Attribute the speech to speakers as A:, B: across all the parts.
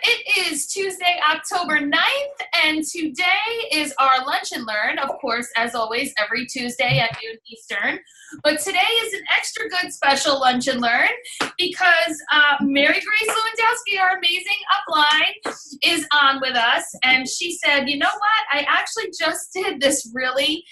A: It is Tuesday, October 9th, and today is our Lunch and Learn, of course, as always, every Tuesday at noon Eastern. But today is an extra good special Lunch and Learn because Mary Grace Lewandowski, our amazing upline, is on with us. And she said, you know what? I actually just did this really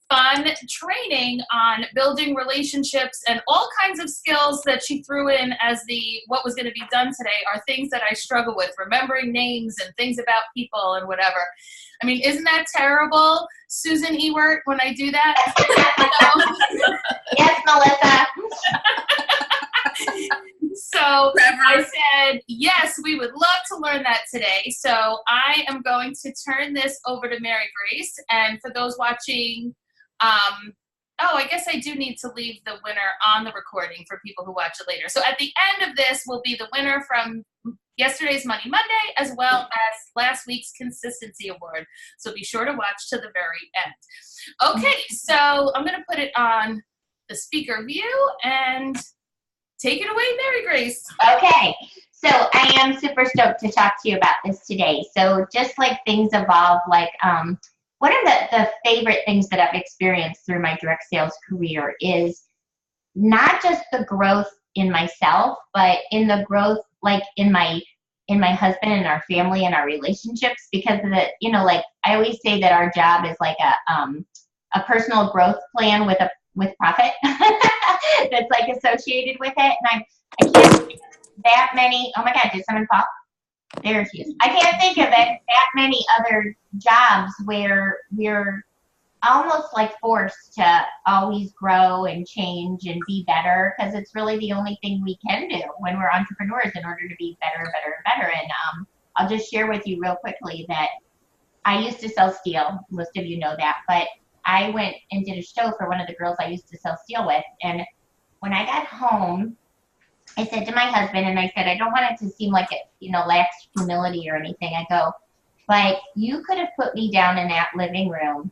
A: fun training on building relationships, and all kinds of skills that she threw in as what was going to be done today are things that I struggle with, remembering names and things about people and whatever. I mean, isn't that terrible, Susan Ewert, when I do that?
B: Yes, Melissa.
A: So I said, yes, we would love to learn that today. So I am going to turn this over to Mary Grace. And for those watching, I guess I do need to leave the winner on the recording for people who watch it later. So at the end of this will be the winner from yesterday's Money Monday, as well as last week's Consistency Award. So be sure to watch to the very end. Okay, so I'm going to put it on the speaker view and take it away, Mary Grace.
B: Okay, so I am super stoked to talk to you about this today. So just like things evolve, like one of the favorite things that I've experienced through my direct sales career is not just the growth in myself, but in the growth like in my husband and our family and our relationships, because of the, like I always say that our job is like a personal growth plan with profit that's like associated with it. And I can't think of that many. Oh my God, did someone fall? There she is. I can't think of that many other jobs where we're almost like forced to always grow and change and be better, because it's really the only thing we can do when we're entrepreneurs in order to be better and better and better. And I'll just share with you real quickly that I used to sell steel. Most of you know that, but I went and did a show for one of the girls I used to sell steel with. And when I got home, I said to my husband, and I said, I don't want it to seem like it, lacks humility or anything. I go, but you could have put me down in that living room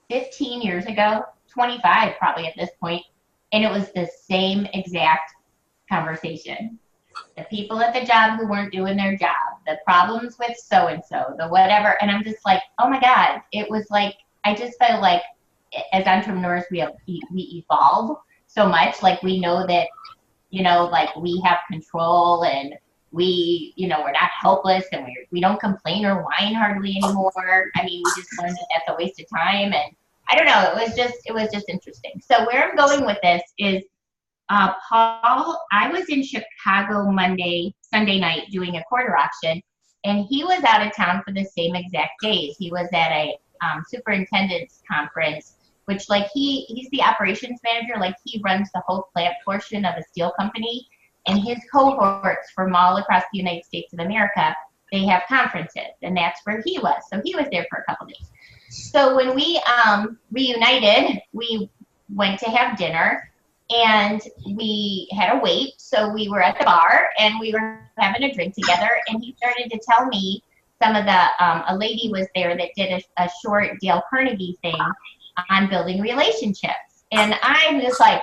B: 15 years ago, 25 probably at this point, and it was the same exact conversation. The people at the job who weren't doing their job, the problems with so-and-so, the whatever. And I'm just like, oh my God. It was like, I just felt like as entrepreneurs, we evolve so much. Like we know that, like we have control, and we, we're not helpless, and we don't complain or whine hardly anymore. I mean, we just learned that that's a waste of time. And I don't know, it was just interesting. So where I'm going with this is, Paul, I was in Chicago Sunday night doing a quarter auction, and he was out of town for the same exact days. He was at a superintendent's conference, which like he's the operations manager, like he runs the whole plant portion of a steel company, and his cohorts from all across the United States of America, they have conferences, and that's where he was. So he was there for a couple days. So when we reunited, we went to have dinner, and we had a wait. So we were at the bar, and we were having a drink together, and he started to tell me some of the, a lady was there that did a short Dale Carnegie thing on building relationships. And I'm just like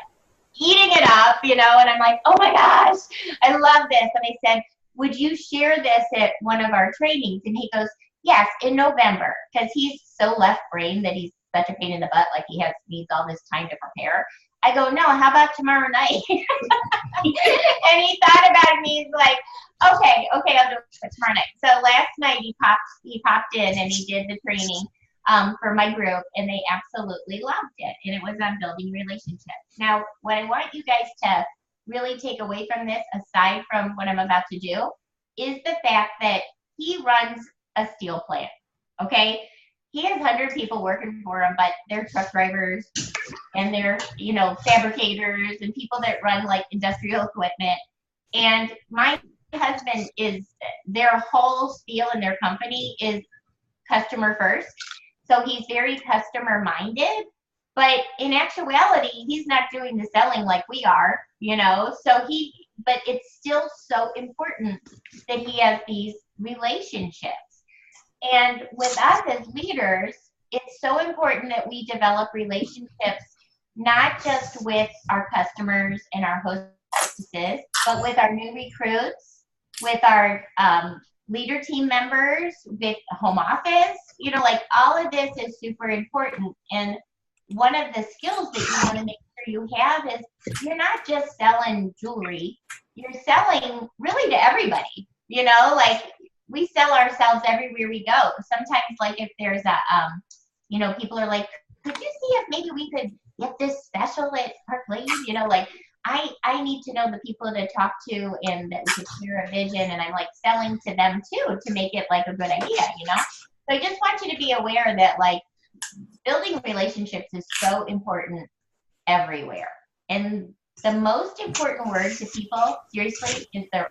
B: eating it up, and I'm like, oh my gosh, I love this. And I said, would you share this at one of our trainings? And he goes, yes, in November, because he's so left brain that he's such a pain in the butt, like he needs all this time to prepare. I go, no, how about tomorrow night? And he thought about it, and he's like, okay, I'll do it tomorrow night. So last night he popped in, and he did the training for my group, and they absolutely loved it. And it was on building relationships. Now, what I want you guys to really take away from this, aside from what I'm about to do, is the fact that he runs a steel plant, okay? He has 100 people working for him, but they're truck drivers, and they're, fabricators, and people that run like industrial equipment. And my husband their whole spiel in their company is customer first. So he's very customer minded, but in actuality, he's not doing the selling like we are, but it's still so important that he has these relationships. And with us as leaders, it's so important that we develop relationships, not just with our customers and our hostesses, but with our new recruits, with our leader team members, with home office, like all of this is super important. And one of the skills that you want to make sure you have is you're not just selling jewelry, you're selling really to everybody, like we sell ourselves everywhere we go. Sometimes, like if there's people are like, could you see if maybe we could get this special at Park Lane? Like I need to know the people to talk to and that we could share a vision, and I'm like selling to them too to make it like a good idea, So I just want you to be aware that like building relationships is so important everywhere. And the most important word to people, seriously, is their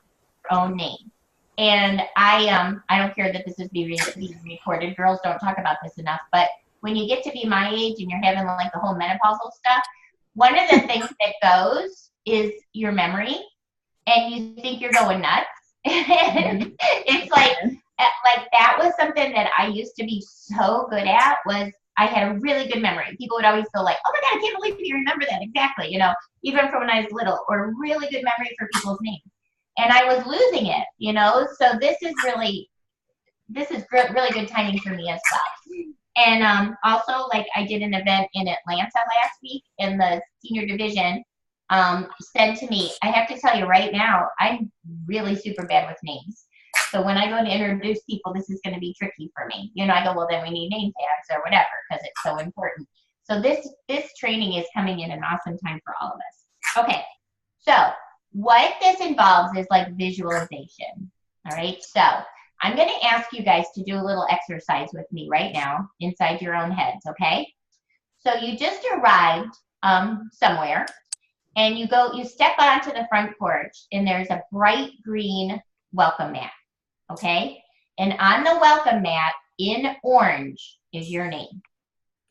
B: own name. And I don't care that this is being recorded. Girls don't talk about this enough, but when you get to be my age and you're having like the whole menopausal stuff, one of the things that goes is your memory, and you think you're going nuts. It's like that was something that I used to be so good at. Was I had a really good memory. People would always go like, "Oh my God, I can't believe you remember that exactly." Even from when I was little, or really good memory for people's names. And I was losing it, So this is really good timing for me as well. And also, like I did an event in Atlanta last week, and the senior division said to me, I have to tell you right now, I'm really super bad with names. So when I go to introduce people, this is going to be tricky for me. I go, well, then we need name tags or whatever, because it's so important. So this training is coming in an awesome time for all of us. Okay, so what this involves is like visualization. All right, so I'm going to ask you guys to do a little exercise with me right now inside your own heads, okay? So you just arrived somewhere, and you step onto the front porch, and there's a bright green welcome mat, okay? And on the welcome mat in orange is your name.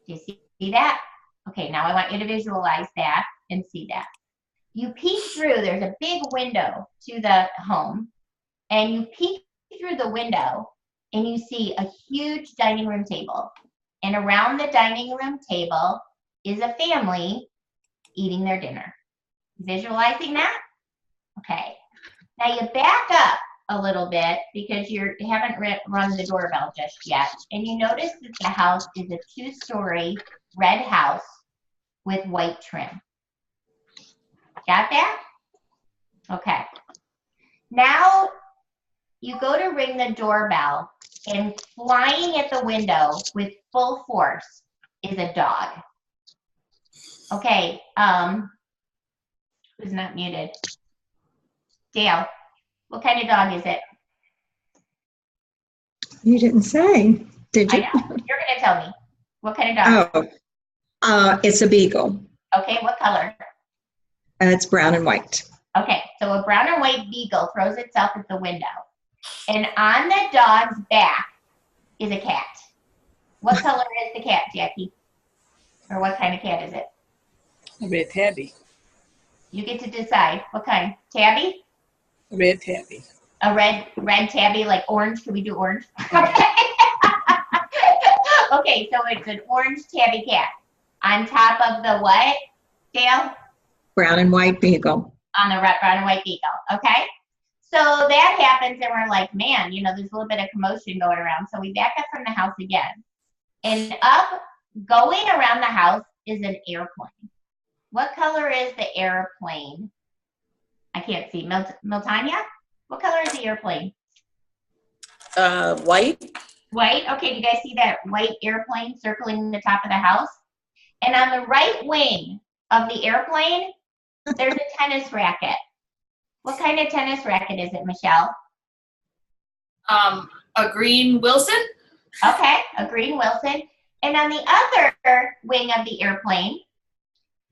B: Do you see that? Okay, now I want you to visualize that and see that. You peek through, there's a big window to the home, and you peek through the window and you see a huge dining room table. And around the dining room table is a family eating their dinner. Visualizing that? Okay. Now you back up a little bit because you haven't rung the doorbell just yet. And you notice that the house is a 2-story red house with white trim. Got that? Okay. Now you go to ring the doorbell, and flying at the window with full force is a dog. Okay, who's not muted? Dale, what kind of dog is it?
C: You didn't say, did you?
B: I know. You're going to tell me. What kind of dog?
C: Oh, it's a beagle.
B: Okay, what color?
C: It's brown and white.
B: Okay, so a brown and white beagle throws itself at the window. And on the dog's back is a cat. What color is the cat, Jackie? Or what kind of cat is it?
D: A red tabby.
B: You get to decide. What kind? Tabby?
D: A red tabby.
B: A red tabby, like orange? Can we do orange? Okay. Okay, so it's an orange tabby cat. On top of the what, Dale?
C: Brown and white beagle.
B: On the brown and white beagle. Okay. So that happens, and we're like, man, there's a little bit of commotion going around. So we back up from the house again. And going around the house is an airplane. What color is the airplane? I can't see. Miltanya? What color is the airplane?
D: White.
B: White? Okay, do you guys see that white airplane circling the top of the house? And on the right wing of the airplane, there's a tennis racket. What kind of tennis racket is it, Michelle?
A: A green Wilson.
B: Okay, a green Wilson. And on the other wing of the airplane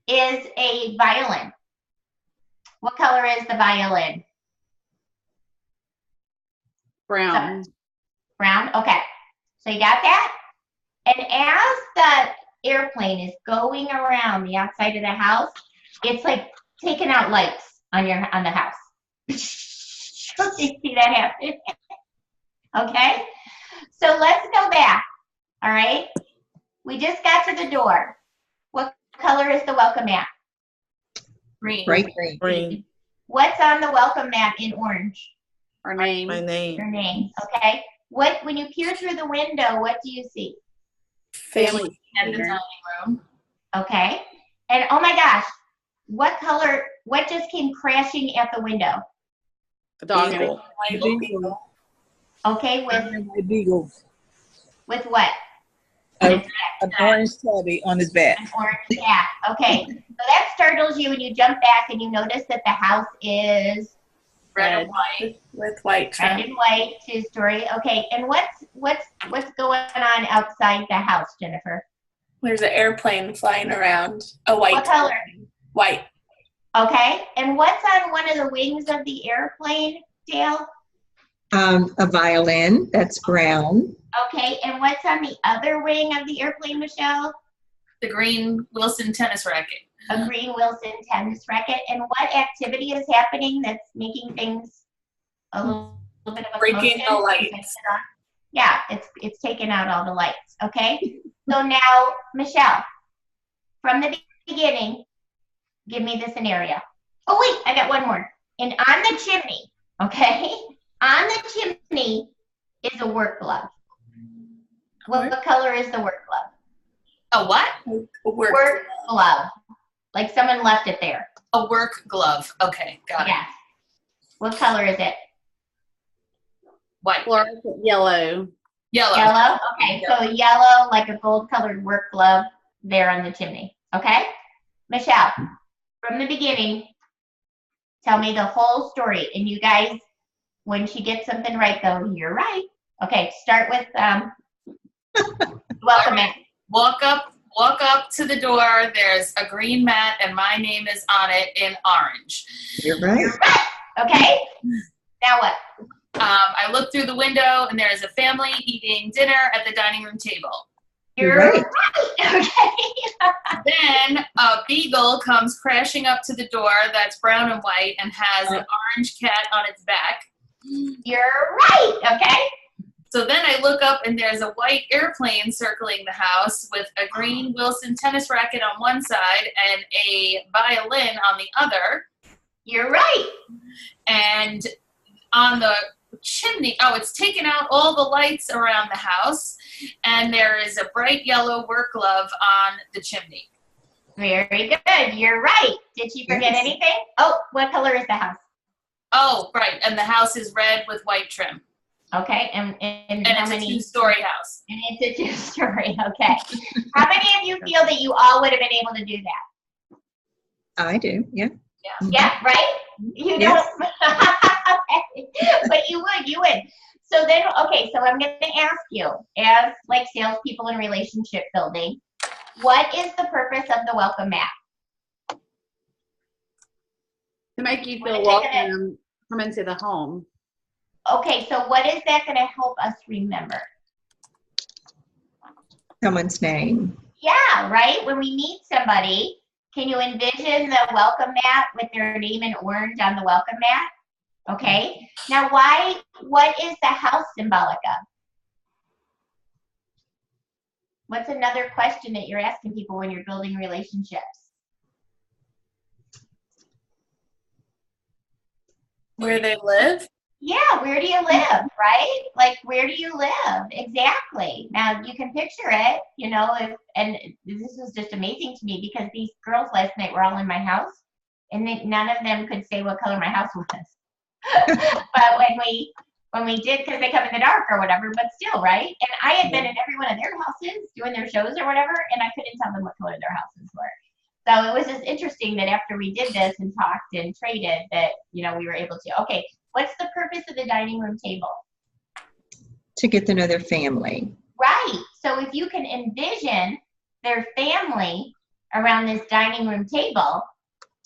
B: is a violin. What color is the violin?
D: Brown.
B: Brown? Okay. So you got that? And as the airplane is going around the outside of the house, it's like taking out lights on the house. You see that happen? Okay? So let's go back. All right? We just got to the door. What color is the welcome mat?
A: Green.
C: Bright green.
D: Green.
B: What's on the welcome mat in orange?
D: Our name.
E: My name.
B: Your name. Okay. When you peer through the window, what do you see?
D: Family.
A: And the dining room.
B: Okay. And oh my gosh, what just came crashing at the window?
D: The dog.
E: Beagle.
D: Beagle.
B: Okay,
D: A beagle.
B: with what?
D: An orange tabby on his back.
B: An orange cat. Okay. So that startles you and you jump back and you notice that the house is
A: Red and white.
E: With white
B: red
E: trim.
B: and white, 2-story. Okay. And what's going on outside the house, Jennifer?
E: There's an airplane flying around. A white.
B: What color?
E: White.
B: Okay. And what's on one of the wings of the airplane, Dale?
C: A violin, that's brown.
B: Okay. And what's on the other wing of the airplane, Michelle?
A: The green Wilson tennis racket.
B: A green Wilson tennis racket. And what activity is happening that's making things a little bit of a
E: Breaking
B: commotion?
E: the lights.
B: Yeah, it's taking out all the lights. Okay. So now, Michelle, from the beginning, give me the scenario. Oh wait, I got one more. And on the chimney, okay, on the chimney is a work glove. What color is the work glove?
A: A what?
E: A work.
B: Work glove. Like someone left it there.
A: A work glove. Okay, got it.
B: Yes. What color is it?
A: White.
D: Fluorescent yellow.
A: Yellow.
B: Yellow? Okay, so yellow, like a gold colored work glove there on the chimney. Okay? Michelle, from the beginning, tell me the whole story. And you guys, when she gets something right, go, you're right. Okay, start with welcome in.
A: Walk up to the door. There's a green mat and my name is on it in orange.
C: You're right.
B: You're right. Okay? Now what?
A: I look through the window and there is a family eating dinner at the dining room table.
B: You're
C: right.
B: right. Okay.
A: Then a beagle comes crashing up to the door that's brown and white and has an orange cat on its back.
B: You're right. Okay?
A: So then I look up and there's a white airplane circling the house with a green Wilson tennis racket on one side and a violin on the other.
B: You're right.
A: And on the chimney, it's taken out all the lights around the house, and there is a bright yellow work glove on the chimney.
B: Very good. You're right. Did she forget
C: Yes.
B: anything? Oh, what color is the house?
A: Oh, right, and the house is red with white trim.
B: Okay, and
A: And
B: how
A: it's a
B: many?
A: 2-story house.
B: And it's a 2-story. Okay. How many of you feel that you all would have been able to do that?
C: I do, yeah.
B: Yeah, right? You
C: Yes.
B: don't. But you would. So then, okay, so I'm going to ask you, as like salespeople in relationship building, what is the purpose of the welcome mat?
D: To make you
B: Wanna
D: feel
B: take it
D: welcome, come into the home.
B: Okay, so what is that going to help us remember?
C: Someone's name.
B: Yeah, right? When we meet somebody, can you envision the welcome mat with their name in orange on the welcome mat? Okay. Now, what is the house symbolic of? What's another question that you're asking people when you're building relationships?
E: Where they live.
B: Yeah, where do you live, right? Like, where do you live? Exactly. Now, you can picture it, and this was just amazing to me because these girls last night were all in my house, and none of them could say what color my house was. But when we did, because they come in the dark or whatever, but still, right? And I had been in every one of their houses doing their shows or whatever, and I couldn't tell them what color their houses were. So it was just interesting that after we did this and talked and traded that, we were able to, okay, what's the purpose of the dining room table?
C: To get to know their family.
B: Right. So if you can envision their family around this dining room table,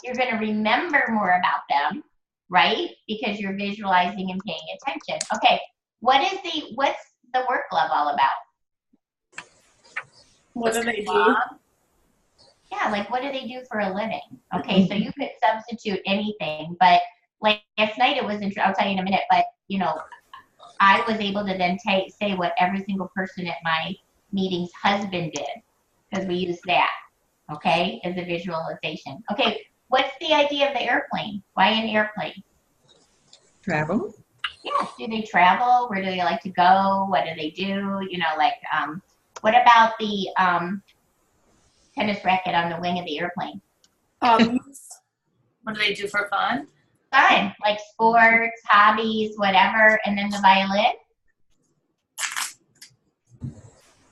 B: you're going to remember more about them, right? Because you're visualizing and paying attention. Okay. What's the work glove all about?
E: What do they do?
B: Yeah, like what do they do for a living? Okay, so you could substitute anything, but like last night it was, I'll tell you in a minute, but I was able to then say what every single person at my meeting's husband did, because we use that, okay, as a visualization. Okay, what's the idea of the airplane? Why an airplane?
C: Travel.
B: Yeah. Do they travel? Where do they like to go? What do they do? You know, like, what about the tennis racket on the wing of the airplane?
A: What do they do for fun?
B: Fun, like sports, hobbies, whatever. And then the violin?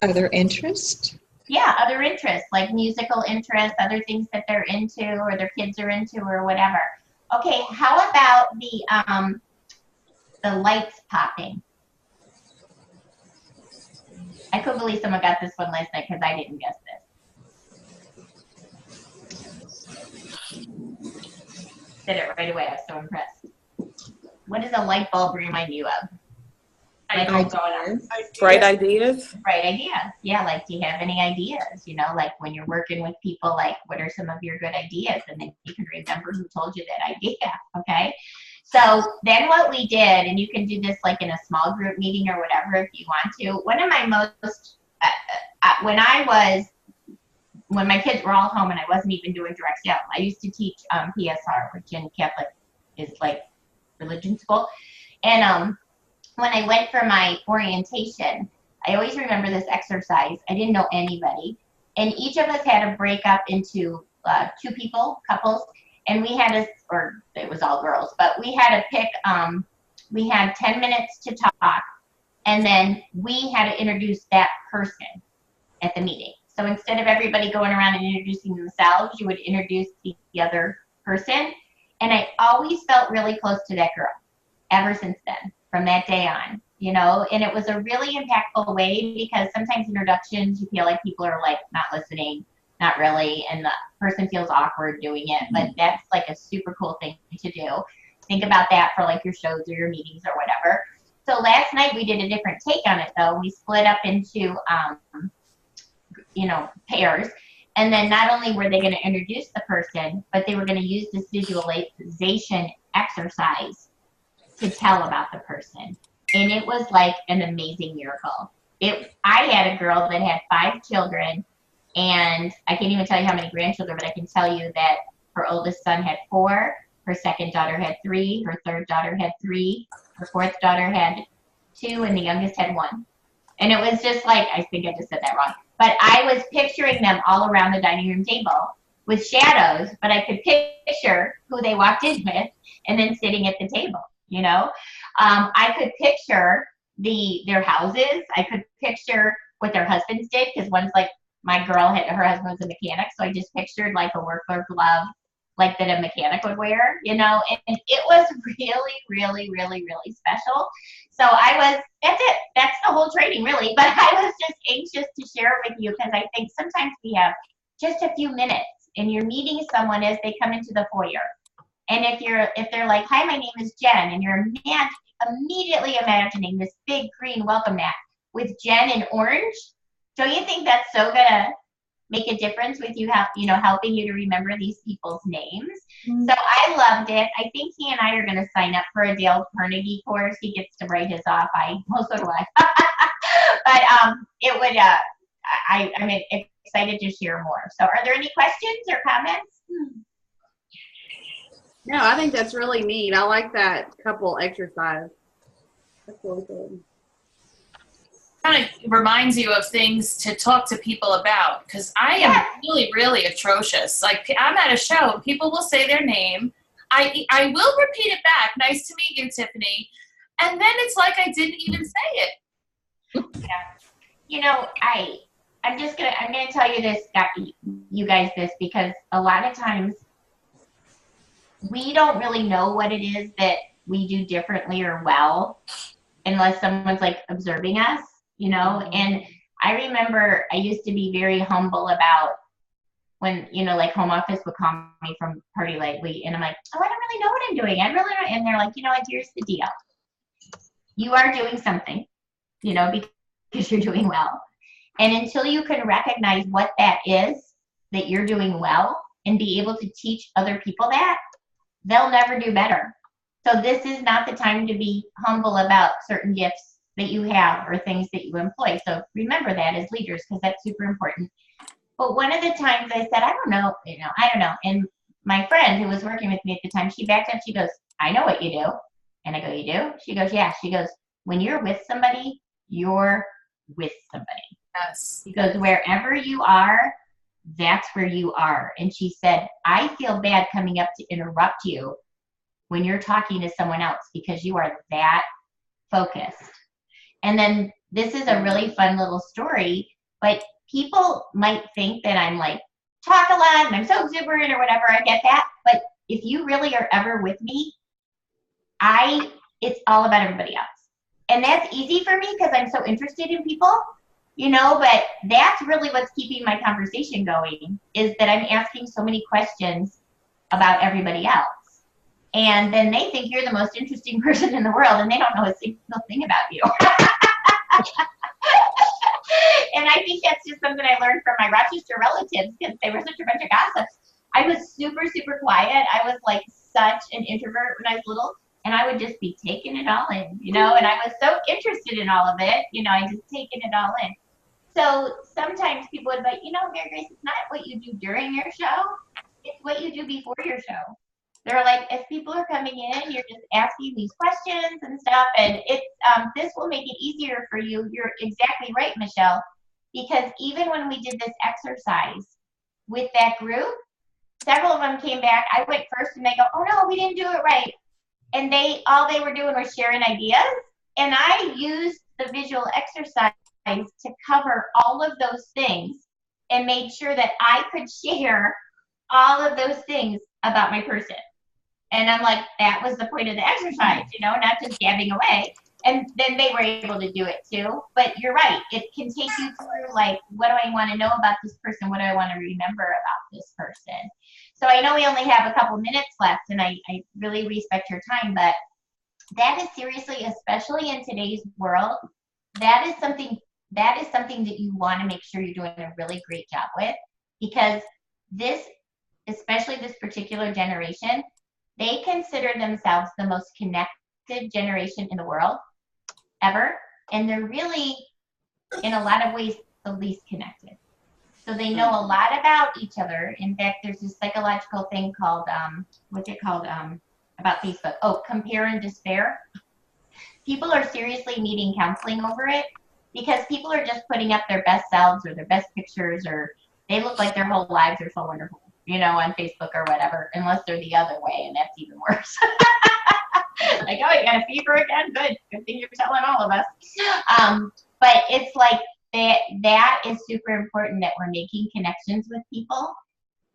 C: Other interest?
B: Yeah, other interests, like musical interests, other things that they're into or their kids are into or whatever. Okay, how about the lights popping? I couldn't believe someone got this one last night because I didn't guess this. Did it right away. I was so impressed. What does a light bulb remind you of? Light bulb going on.
D: Bright ideas.
B: Bright ideas. Yeah, like, do you have any ideas? You know, like when you're working with people, like, what are some of your good ideas? And then you can remember who told you that idea, okay? So then what we did, and you can do this like in a small group meeting or whatever if you want to. One of my most, when my kids were all home and I wasn't even doing direct sales, I used to teach PSR, which in Catholic is like religion school. And when I went for my orientation, I always remember this exercise. I didn't know anybody. And each of us had to break up into two people, couples. And we had or it was all girls, but we had to pick, we had 10 minutes to talk. And then we had to introduce that person at the meeting. So instead of everybody going around and introducing themselves, you would introduce the other person. And I always felt really close to that girl ever since then, from that day on, you know, and it was a really impactful way because sometimes introductions, you feel like people are like not listening, not really, and the person feels awkward doing it, but that's like a super cool thing to do. Think about that for like your shows or your meetings or whatever. So last night we did a different take on it though. We split up into, you know, pairs. And then not only were they going to introduce the person, but they were going to use this visualization exercise to tell about the person. And it was like an amazing miracle. I had a girl that had 5 children, and I can't even tell you how many grandchildren, but I can tell you that her oldest son had 4, her second daughter had 3, her third daughter had 3, her fourth daughter had 2, and the youngest had 1. And it was just like, I think I just said that wrong, but I was picturing them all around the dining room table with shadows, but I could picture who they walked in with and then sitting at the table, you know? I could picture their houses. I could picture what their husbands did, because one's like, my girl her husband was a mechanic, so I just pictured like a worker glove like that a mechanic would wear, you know, and it was really, really, really, really special. So that's it. That's the whole training really, but I was just anxious to share it with you because I think sometimes we have just a few minutes and you're meeting someone as they come into the foyer. And if they're like, hi, my name is Jen, and you're immediately imagining this big green welcome mat with Jen in orange, don't you think that's so gonna make a difference with you, helping you to remember these people's names? Mm-hmm. So I loved it. I think he and I are going to sign up for a Dale Carnegie course. He gets to write his off. So do I. But it would. I'm excited to share more. So, are there any questions or comments?
F: No, I think that's really neat. I like that couple exercise. That's really good.
A: Kind of reminds you of things to talk to people about, because I am really, really atrocious. Like, I'm at a show and people will say their name. I will repeat it back. Nice to meet you, Tiffany. And then it's like I didn't even say it.
B: Yeah. You know, I'm gonna tell you guys this, because a lot of times we don't really know what it is that we do differently or well unless someone's like observing us. You know, and I remember I used to be very humble about when, like home office would call me from Party Lately, and I'm like, oh, I don't really know what I'm doing. I really don't. And they're like, you know what, here's the deal. You are doing something, because you're doing well. And until you can recognize what that is that you're doing well and be able to teach other people that, they'll never do better. So this is not the time to be humble about certain gifts that you have or things that you employ. So remember that as leaders, because that's super important. But one of the times I said, I don't know. And my friend who was working with me at the time, she backed up, she goes, I know what you do. And I go, you do? She goes, yeah. She goes, when you're with somebody, you're with somebody.
A: Yes.
B: She goes, wherever you are, that's where you are. And she said, I feel bad coming up to interrupt you when you're talking to someone else because you are that focused. And then this is a really fun little story, but people might think that I'm like, talk a lot and I'm so exuberant or whatever. I get that. But if you really are ever with me, it's all about everybody else. And that's easy for me because I'm so interested in people, you know, but that's really what's keeping my conversation going, is that I'm asking so many questions about everybody else. And then they think you're the most interesting person in the world and they don't know a single thing about you. And I think that's just something I learned from my Rochester relatives because they were such a bunch of gossips. I was super, super quiet. I was like such an introvert when I was little. And I would just be taking it all in, you know, and I was so interested in all of it, you know, I just taking it all in. So sometimes people would be like, you know, Mary Grace, it's not what you do during your show, it's what you do before your show. They're like, as people are coming in, you're just asking these questions and stuff, and it's this will make it easier for you. You're exactly right, Michelle, because even when we did this exercise with that group, several of them came back. I went first, and they go, oh no, we didn't do it right. And all they were doing was sharing ideas. And I used the visual exercise to cover all of those things and made sure that I could share all of those things about my person. And I'm like, that was the point of the exercise, you know, not just gabbing away. And then they were able to do it too. But you're right. It can take you through, like, what do I want to know about this person? What do I want to remember about this person? So I know we only have a couple minutes left, and I really respect your time, but that is seriously, especially in today's world, that is something that you want to make sure you're doing a really great job with, because especially this particular generation, they consider themselves the most connected generation in the world ever, and they're really, in a lot of ways, the least connected. So they know a lot about each other. In fact, there's this psychological thing called, what's it called, about Facebook? Oh, compare and despair. People are seriously needing counseling over it because people are just putting up their best selves or their best pictures, or they look like their whole lives are so wonderful, you know, on Facebook or whatever, unless they're the other way, and that's even worse. Like, oh, you got a fever again? Good thing you're telling all of us. But it's like, that is super important, that we're making connections with people.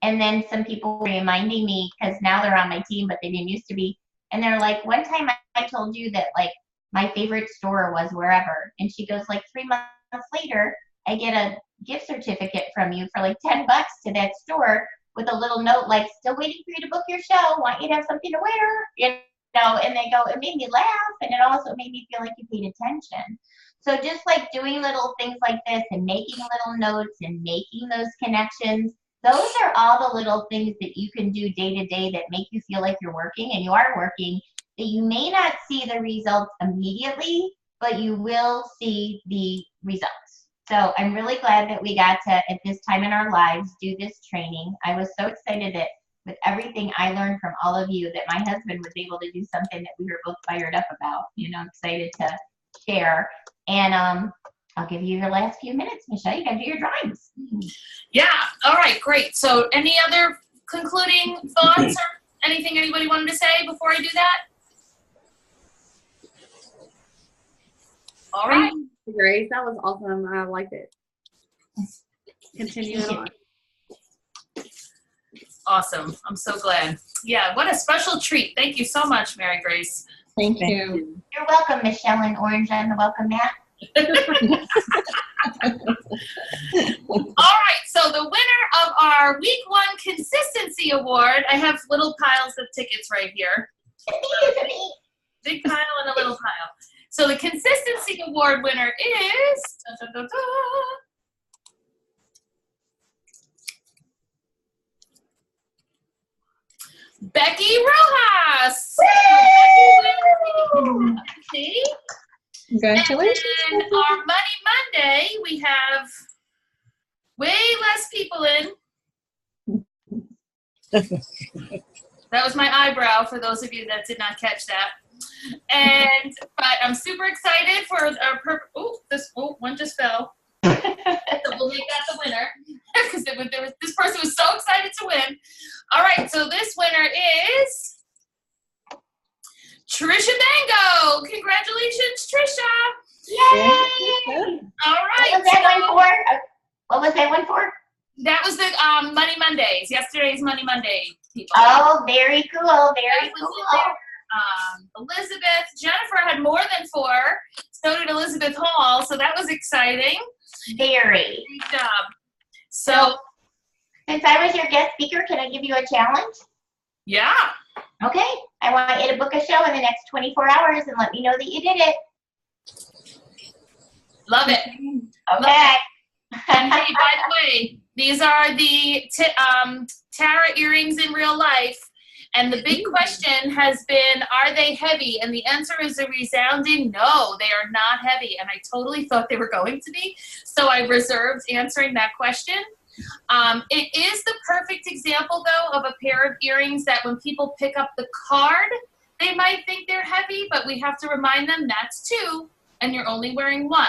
B: And then some people were reminding me, because now they're on my team, but they didn't used to be. And they're like, one time I told you that, like, my favorite store was wherever. And she goes, like, 3 months later, I get a gift certificate from you for like $10 to that store with a little note like, still waiting for you to book your show. Want you to have something to wear. You know, and they go, it made me laugh. And it also made me feel like you paid attention. So just like doing little things like this and making little notes and making those connections, those are all the little things that you can do day to day that make you feel like you're working, and you are working, that you may not see the results immediately, but you will see the results. So I'm really glad that we got to, at this time in our lives, do this training. I was so excited that with everything I learned from all of you, that my husband was able to do something that we were both fired up about, you know, excited to share. And I'll give you your last few minutes, Michelle. You can do your drawings.
A: Yeah. All right. Great. So any other concluding thoughts or anything anybody wanted to say before I do that? All right.
F: Thank you, Grace. That was awesome. I liked it. Continue it on.
A: Awesome. I'm so glad. Yeah. What a special treat. Thank you so much, Mary Grace.
C: Thank you.
B: You're welcome, Michelle and Orange on the welcome mat.
A: All right. So the winner of our week 1 consistency award, I have little piles of tickets right here. Big pile and a little pile. So the consistency award winner is Becky Rojas. See?
C: Congratulations.
A: And then our Money Monday, we have way less people in. That was my eyebrow for those of you that did not catch that. But I'm super excited for our one just fell. So we'll make that the winner because this person was so excited to win. All right, so this winner is Trisha Bango. Congratulations, Trisha.
B: Yay!
A: All right.
B: What was that one for? What was that one for?
A: That was the Money Mondays. Yesterday's Money Monday people.
B: Oh, very cool. Very
A: That was
B: cool.
A: in there. Elizabeth, Jennifer had more than 4. So did Elizabeth Hall. So that was exciting.
B: Very.
A: Great job. So
B: Since I was your guest speaker, can I give you a challenge?
A: yeah.
B: Okay. I want you to book a show in the next 24 hours and let me know that you did it.
A: Love it.
B: Okay.
A: And hey, by the way, these are the Tara earrings in real life. And the big question has been, are they heavy? And the answer is a resounding no, they are not heavy. And I totally thought they were going to be. So I reserved answering that question. It is the perfect example, though, of a pair of earrings that when people pick up the card, they might think they're heavy, but we have to remind them that's 2, and you're only wearing 1.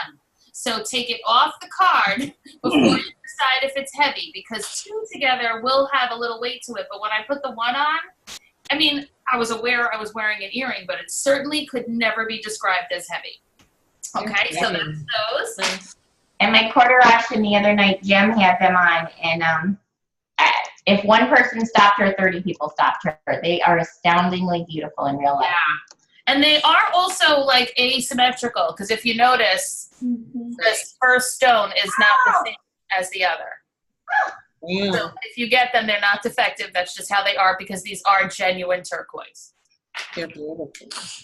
A: So take it off the card before you decide if it's heavy, because 2 together will have a little weight to it. But when I put the 1 on, I mean, I was aware I was wearing an earring, but it certainly could never be described as heavy. Okay, so that's those.
B: And my quarter auction the other night, Jim had them on, and if one person stopped her, 30 people stopped her. They are astoundingly beautiful in real life.
A: Yeah. And they are also like asymmetrical, because if you notice, this first stone is not the same as the other.
D: Yeah.
A: So if you get them, they're not defective. That's just how they are, because these are genuine turquoise.
D: They're beautiful.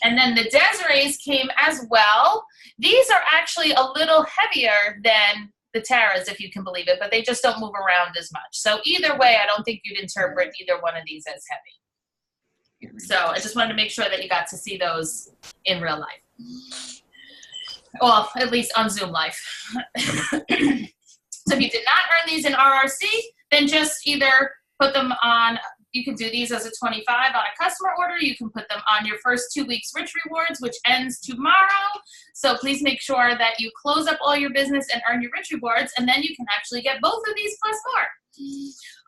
A: And then the Desirees came as well. These are actually a little heavier than the Taras, if you can believe it, but they just don't move around as much. So either way, I don't think you'd interpret either one of these as heavy. So I just wanted to make sure that you got to see those in real life. Well, at least on Zoom Life. So if you did not earn these in RRC, then just either put them on, you can do these as a 25 on a customer order. You can put them on your first 2 weeks Rich Rewards, which ends tomorrow. So please make sure that you close up all your business and earn your Rich Rewards, and then you can actually get both of these plus more.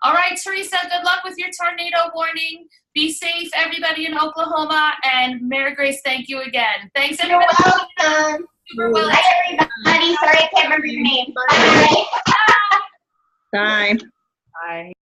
A: All right, Teresa, good luck with your tornado warning. Be safe, everybody in Oklahoma. And Mary Grace, thank you again. Thanks,
B: You're
A: everybody.
B: welcome.
A: Super well.
B: Bye, everybody. Sorry I can't remember your name. Bye.
D: Bye.
F: Bye.